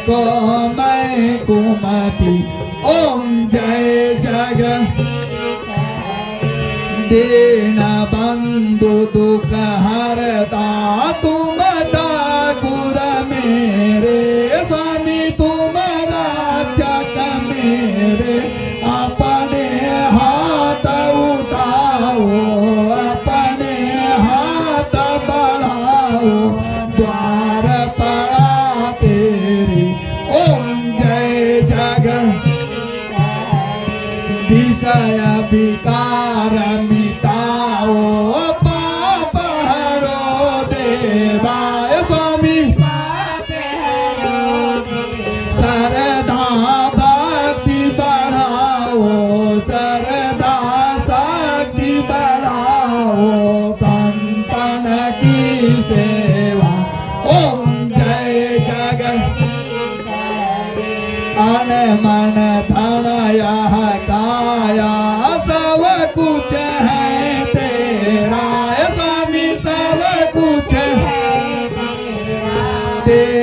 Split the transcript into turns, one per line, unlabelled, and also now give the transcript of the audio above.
को मैं कुमति ओम जय जग दीन बंधु दुख हरता तुम ठाकुर मेरे स्वामी तुम रक्षक मेरे अपने हाथ उठाओ अपने हाथ बढ़ाओ द्वार पड़ा तेरी ओम जय जग विषय विकार मिटाओ पाप हरो देवाय स्वामी श्रद्धा भक्ति बढ़ाओ श्रद्धा शक्ति बढ़ाओ संतन की सेवा ओम जय जग अन मन धन यह काया सब कुछ है तेरा स्वामी सब कुछ है तेरा